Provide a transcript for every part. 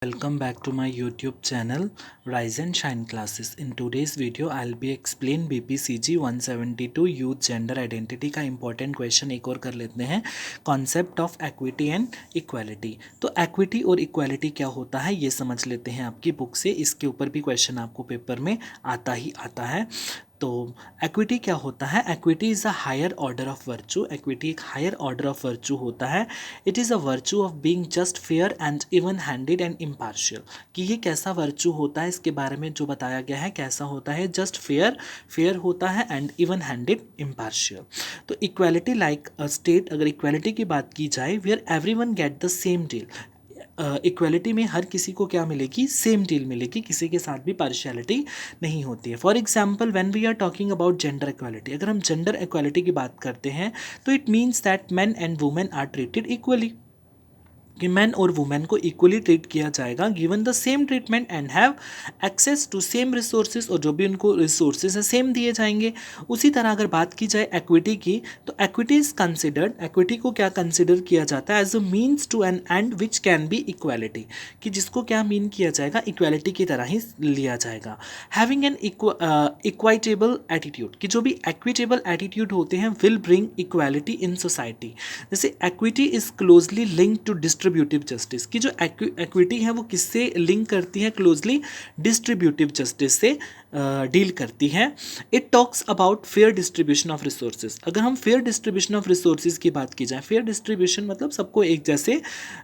Welcome back to my YouTube channel Rise and Shine Classes. In today's video I'll be explain BPCG 172 Youth Gender Identity का important question एक और कर लेते हैं, Concept of Equity and Equality. तो equity और equality क्या होता है ये समझ लेते हैं आपकी बुक से. इसके ऊपर भी क्वेश्चन आपको पेपर में आता ही आता है. तो एक्विटी क्या होता है? Equity is a higher order of virtue. Equity एक हायर ऑर्डर ऑफ वर्चू होता है. It is a virtue of being just fair and even handed and impartial. कि ये कैसा वर्चू होता है इसके बारे में जो बताया गया है. कैसा होता है? जस्ट फेयर होता है एंड इवन हैंडेड, इम्पार्शियल. तो इक्वालिटी लाइक अ स्टेट, अगर इक्वालिटी की बात की जाए, where everyone get the same deal. Equality में हर किसी को क्या मिलेगी? सेम डील मिलेगी. किसी के साथ भी पार्शियलिटी नहीं होती है. For example when we are talking about gender equality, अगर हम जेंडर इक्वालिटी की बात करते हैं तो it means that men and women are treated equally. कि मैन और वुमेन को इक्वली ट्रीट किया जाएगा, given the same treatment and have access to same resources, और जो भी उनको रिसोर्सेज हैं सेम दिए जाएंगे. उसी तरह अगर बात की जाए एक्विटी की, तो एक्विटी इज कंसिडर्ड, एक्विटी को क्या कंसिडर किया जाता है? As a means to an end which can be equality. कि जिसको क्या मीन किया जाएगा? इक्वालिटी की तरह ही लिया जाएगा. हैविंग एन इक्वाइटेबल एटीट्यूड, कि जो भी एक्विटेबल एटीट्यूड होते हैं will bring equality in society. जैसे equity is closely link to distributive justice, की जो एक्विटी है वो किससे लिंक करती है? क्लोजली डिस्ट्रीब्यूटिव जस्टिस से डील करती है. It talks about fair distribution of resources. अगर हम फेयर डिस्ट्रीब्यूशन ऑफ रिसोर्सेज की बात की जाए, फेयर डिस्ट्रीब्यूशन मतलब सबको एक जैसे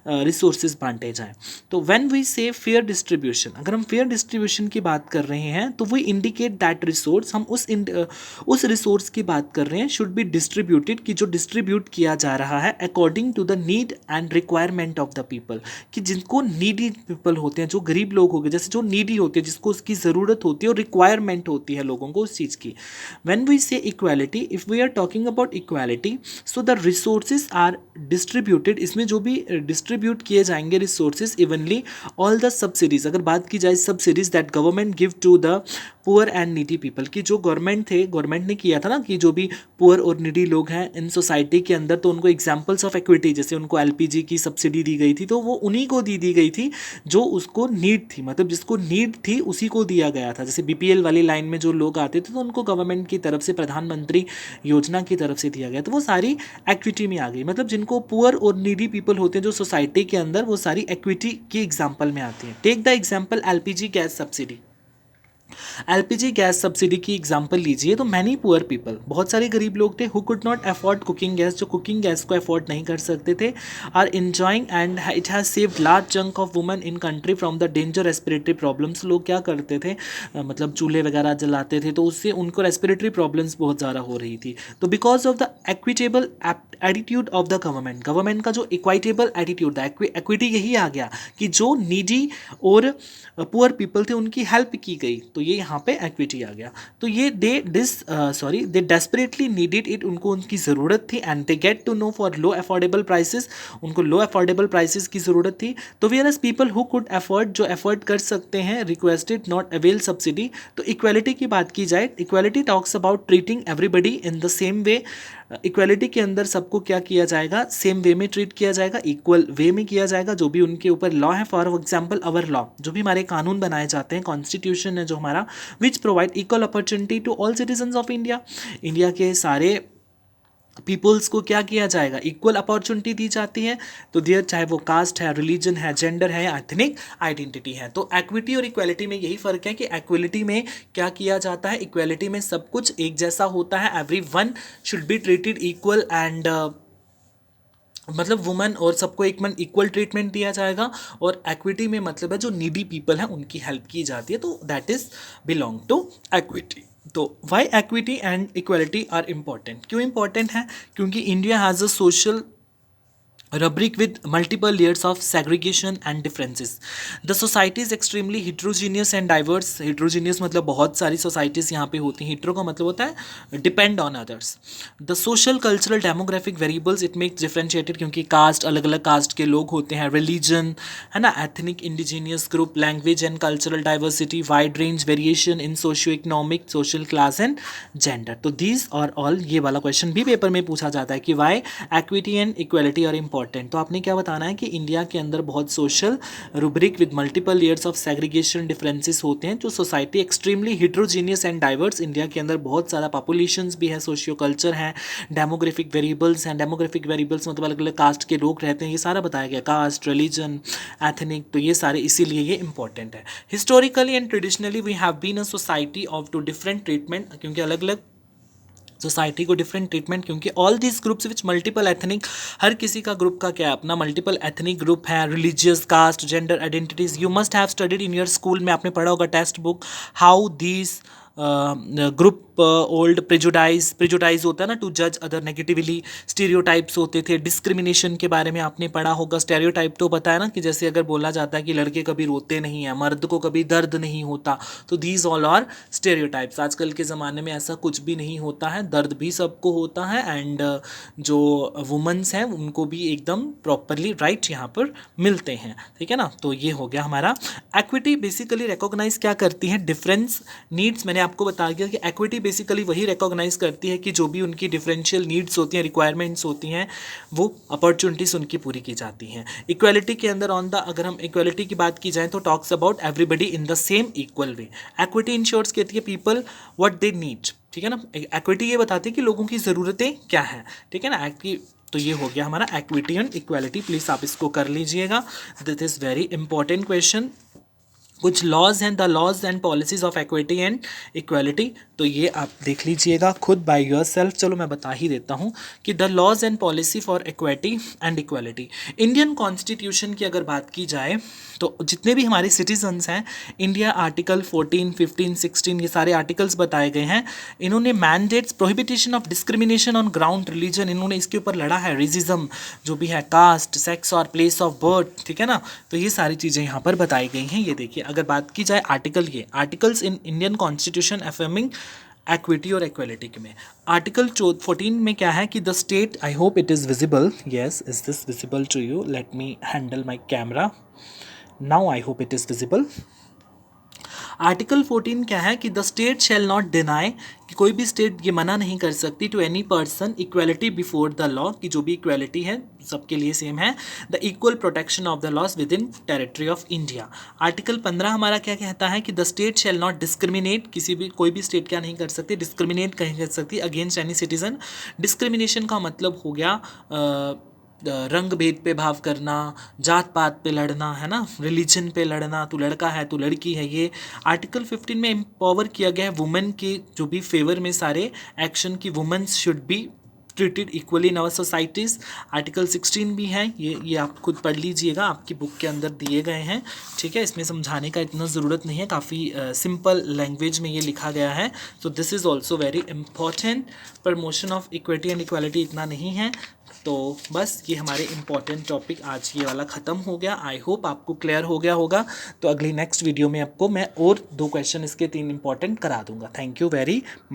रिसोर्सेज बांटे जाएं. तो व्हेन वी से फेयर डिस्ट्रीब्यूशन, अगर हम फेयर डिस्ट्रीब्यूशन की बात कर रहे हैं तो वी इंडिकेट दैट रिसोर्स, हम उस रिसोर्स की बात कर रहे हैं, शुड बी डिस्ट्रीब्यूटेड, कि जो डिस्ट्रीब्यूट किया जा रहा है according to the need and requirement of the people. कि जिनको नीडी पीपल होते हैं, जो गरीब लोग हो गए, जैसे जो नीडी होते हैं, जिसको उसकी ज़रूरत होती है और रिक्वायरमेंट होती है लोगों को उस चीज़ की. When we say equality, if we are talking about equality, so the resources are distributed. इसमें जो भी डिस्ट्रीब्यूट किए जाएंगे resources evenly. All the subsidies, अगर बात की जाए subsidies that government give to the poor and needy people, की जो गवर्नमेंट ने किया था ना, कि जो भी पुअर और नीडी लोग हैं इन सोसाइटी के अंदर, तो उनको एग्जांपल्स ऑफ इक्विटी, जैसे उनको एलपीजी की सब्सिडी दी गई थी, तो वो उन्हीं को दी गई थी जो उसको नीड थी, मतलब जिसको नीड थी उसी को दिया गया था. जैसे बीपीएल वाली लाइन में जो लोग आते थे तो उनको गवर्नमेंट की तरफ से, प्रधानमंत्री योजना की तरफ से दिया गया. तो वो सारी एक्विटी में आ गई. मतलब जिनको पुअर और नीडी पीपल होते हैं जो सोसाइटी के अंदर, वो सारी एक्विटी की एग्जाम्पल में आती है. Take the example LPG gas subsidy. LPG gas subsidy की एग्जांपल लीजिए, तो मैनी पुअर पीपल, बहुत सारे गरीब लोग थे, who could not afford cooking gas, जो कुकिंग गैस को अफोर्ड नहीं कर सकते थे, are enjoying and it has saved large chunk of women in country from the danger respiratory problems. लोग क्या करते थे, मतलब चूल्हे वगैरह जलाते थे, तो उससे उनको रेस्पिरेटरी प्रॉब्लम्स बहुत ज़्यादा हो रही थी. तो because of the equitable attitude of the government का जो इक्वाइटेबल एटीट्यूड था, एक्विटी यही आ गया कि जो नीडी और पुअर पीपल थे उनकी हेल्प की गई, तो ये यहाँ पे एक्विटी आ गया. तो ये दे डेस्परेटली नीडेड इट, उनको उनकी ज़रूरत थी. And they get to know for low affordable prices, उनको लो अफोर्डेबल प्राइसेस की ज़रूरत थी. तो whereas people who could afford, जो अफोर्ड कर सकते हैं, रिक्वेस्टेड नॉट अवेल सब्सिडी. तो इक्वालिटी की बात की जाए, equality talks about treating everybody in the same way. Equality के अंदर सबको क्या किया जाएगा? सेम वे में ट्रीट किया जाएगा, इक्वल वे में किया जाएगा. जो भी उनके ऊपर लॉ है, फॉर एग्जाम्पल अवर लॉ, जो भी हमारे कानून बनाए जाते हैं, कॉन्स्टिट्यूशन है जो हमारा, which provide equal opportunity to all citizens of India. India के सारे पीपल्स को क्या किया जाएगा? इक्वल अपॉर्चुनिटी दी जाती है. तो देयर, चाहे वो कास्ट है, रिलीजन है, जेंडर है या एथनिक आइडेंटिटी है. तो इक्विटी और इक्वालिटी में यही फ़र्क है कि इक्वालिटी में क्या किया जाता है, इक्वालिटी में सब कुछ एक जैसा होता है, every one should be treated equal and मतलब वुमेन और सबको एक मन इक्वल ट्रीटमेंट दिया जाएगा. और एक्विटी में मतलब है जो नीडी पीपल हैं उनकी हेल्प की जाती है. तो that is belong to equity. तो why equity and equality are important? क्यों इम्पॉर्टेंट है? क्योंकि India has a social rubric with multiple layers of segregation and differences. The society is extremely heterogeneous and diverse. Heterogeneous मतलब बहुत सारी societies यहाँ पे होती हैं. hetero का मतलब होता है depend on others. The social, cultural, demographic variables it makes differentiated, क्योंकि कास्ट, अलग अलग कास्ट के लोग होते हैं, religion है ना, ethnic indigenous group, language and cultural diversity, wide range variation in socio-economic, social class and gender. तो these are all, ये वाला क्वेश्चन भी पेपर में पूछा जाता है कि why equity and equality are important. Important. तो आपने क्या बताना है कि इंडिया के अंदर बहुत social rubric with multiple layers of segregation differences होते हैं, जो society extremely heterogeneous and diverse. India के अंदर बहुत ज़्यादा पॉपुलेशंस भी है, सोशियो कल्चर है, डेमोग्राफिक वेरिएबल्स हैं। डेमोग्राफिक वेरिएबल्स मतलब अलग अलग कास्ट के लोग रहते हैं, ये सारा बताया गया, कास्ट, रिलीजन, एथनिक, तो ये सारे इसीलिए ये इंपॉर्टेंट है। Historically and traditionally we have been a society of two different treatment, क्योंकि अलग अलग सोसाइटी को डिफरेंट ट्रीटमेंट, क्योंकि all this groups which multiple ethnic, हर किसी का ग्रुप का क्या है अपना मल्टीपल एथनिक ग्रुप है, religious, caste, gender identities. You must have studied in your school में, आपने पढ़ा होगा textbook, how these group hold prejudice होता है ना, टू जज अदर नेगेटिवली, स्टीरियोटाइप्स होते थे, डिस्क्रिमिनेशन के बारे में आपने पढ़ा होगा। स्टेरियोटाइप तो पता है ना, कि जैसे अगर बोला जाता है कि लड़के कभी रोते नहीं हैं, मर्द को कभी दर्द नहीं होता, तो दीज ऑल आर स्टेरियोटाइप्स। आजकल के ज़माने में ऐसा कुछ भी नहीं होता है, दर्द भी सबको होता है, एंड जो वुमेंस हैं उनको भी एकदम प्रॉपरली राइट यहाँ पर मिलते हैं, ठीक है ना। तो ये हो गया हमारा। एक्विटी बेसिकली रिकॉग्नाइज क्या करती है, डिफरेंस नीड्स। मैंने आपको बता दिया कि एक्विटी बेसिकली वही रिकॉग्नाइज करती है कि जो भी उनकी डिफरेंशियल नीड्स होती हैं, रिक्वायरमेंट्स होती हैं, वो अपॉर्चुनिटीज़ उनकी पूरी की जाती हैं। इक्वालिटी के अंदर अगर हम इक्वालिटी की बात की जाए तो talks about everybody in the same equal way. Equity ensures कहती है पीपल व्हाट दे नीड, ठीक है ना। एक्विटी ये बताती है कि लोगों की ज़रूरतें क्या हैं, ठीक है ना। तो ये हो गया हमारा एक्विटी एंड इक्वालिटी। प्लीज़ आप इसको कर लीजिएगा, this is very important question. कुछ लॉज हैं, the laws and policies of equity and equality, तो ये आप देख लीजिएगा खुद बाय योर सेल्फ। चलो मैं बता ही देता हूँ कि the laws and policy for equity and equality. Indian constitution की अगर बात की जाए तो जितने भी हमारे सिटीजन्स हैं, इंडिया आर्टिकल 14, 15, 16 ये सारे आर्टिकल्स बताए गए हैं। इन्होंने mandates प्रोहिबिटेशन of discrimination on ground religion, इन्होंने इसके ऊपर लड़ा है। रेसिज्म जो भी है, कास्ट, सेक्स और प्लेस ऑफ बर्थ, ठीक है ना। तो ये सारी चीज़ें यहाँ पर बताई गई हैं। ये देखिए, अगर बात की जाए articles in Indian constitution affirming equity और इक्वालिटी में, आर्टिकल 14 में क्या है कि the state, I hope it is visible, yes, is this visible to you, let me handle my camera now, I hope it is visible. Article 14 क्या है कि the state shall not deny, कि कोई भी स्टेट ये मना नहीं कर सकती, to any person equality before the law, कि जो भी इक्वलिटी है सबके लिए सेम है, the equal protection of the laws within territory of India. Article 15 हमारा क्या कहता है कि the state shall not discriminate, कोई भी स्टेट क्या नहीं कर सकती, डिस्क्रिमिनेट कहीं कर सकती अगेंस्ट एनी सिटीजन। डिस्क्रिमिनेशन का मतलब हो गया रंग भेद पे भाव करना, जात पात पे लड़ना, है ना, रिलीजन पे लड़ना, तू लड़का है तू लड़की है। ये आर्टिकल 15 में एम्पावर किया गया है वुमेन के जो भी फेवर में सारे एक्शन की, womens should be treated equally in our societies. Article 16 भी है, ये आप खुद पढ़ लीजिएगा, आपकी बुक के अंदर दिए गए हैं, ठीक है। इसमें समझाने का इतना ज़रूरत नहीं है, काफ़ी सिंपल लैंग्वेज में ये लिखा गया है। So this is also very important. Promotion of equity and equality इतना नहीं है। तो बस ये हमारे इम्पॉर्टेंट टॉपिक आज ये वाला ख़त्म हो गया। आई होप आपको क्लियर हो गया होगा। तो अगली नेक्स्ट वीडियो में आपको मैं और 2 क्वेश्चन इसके 3 इंपॉर्टेंट करा दूंगा। Thank you very much.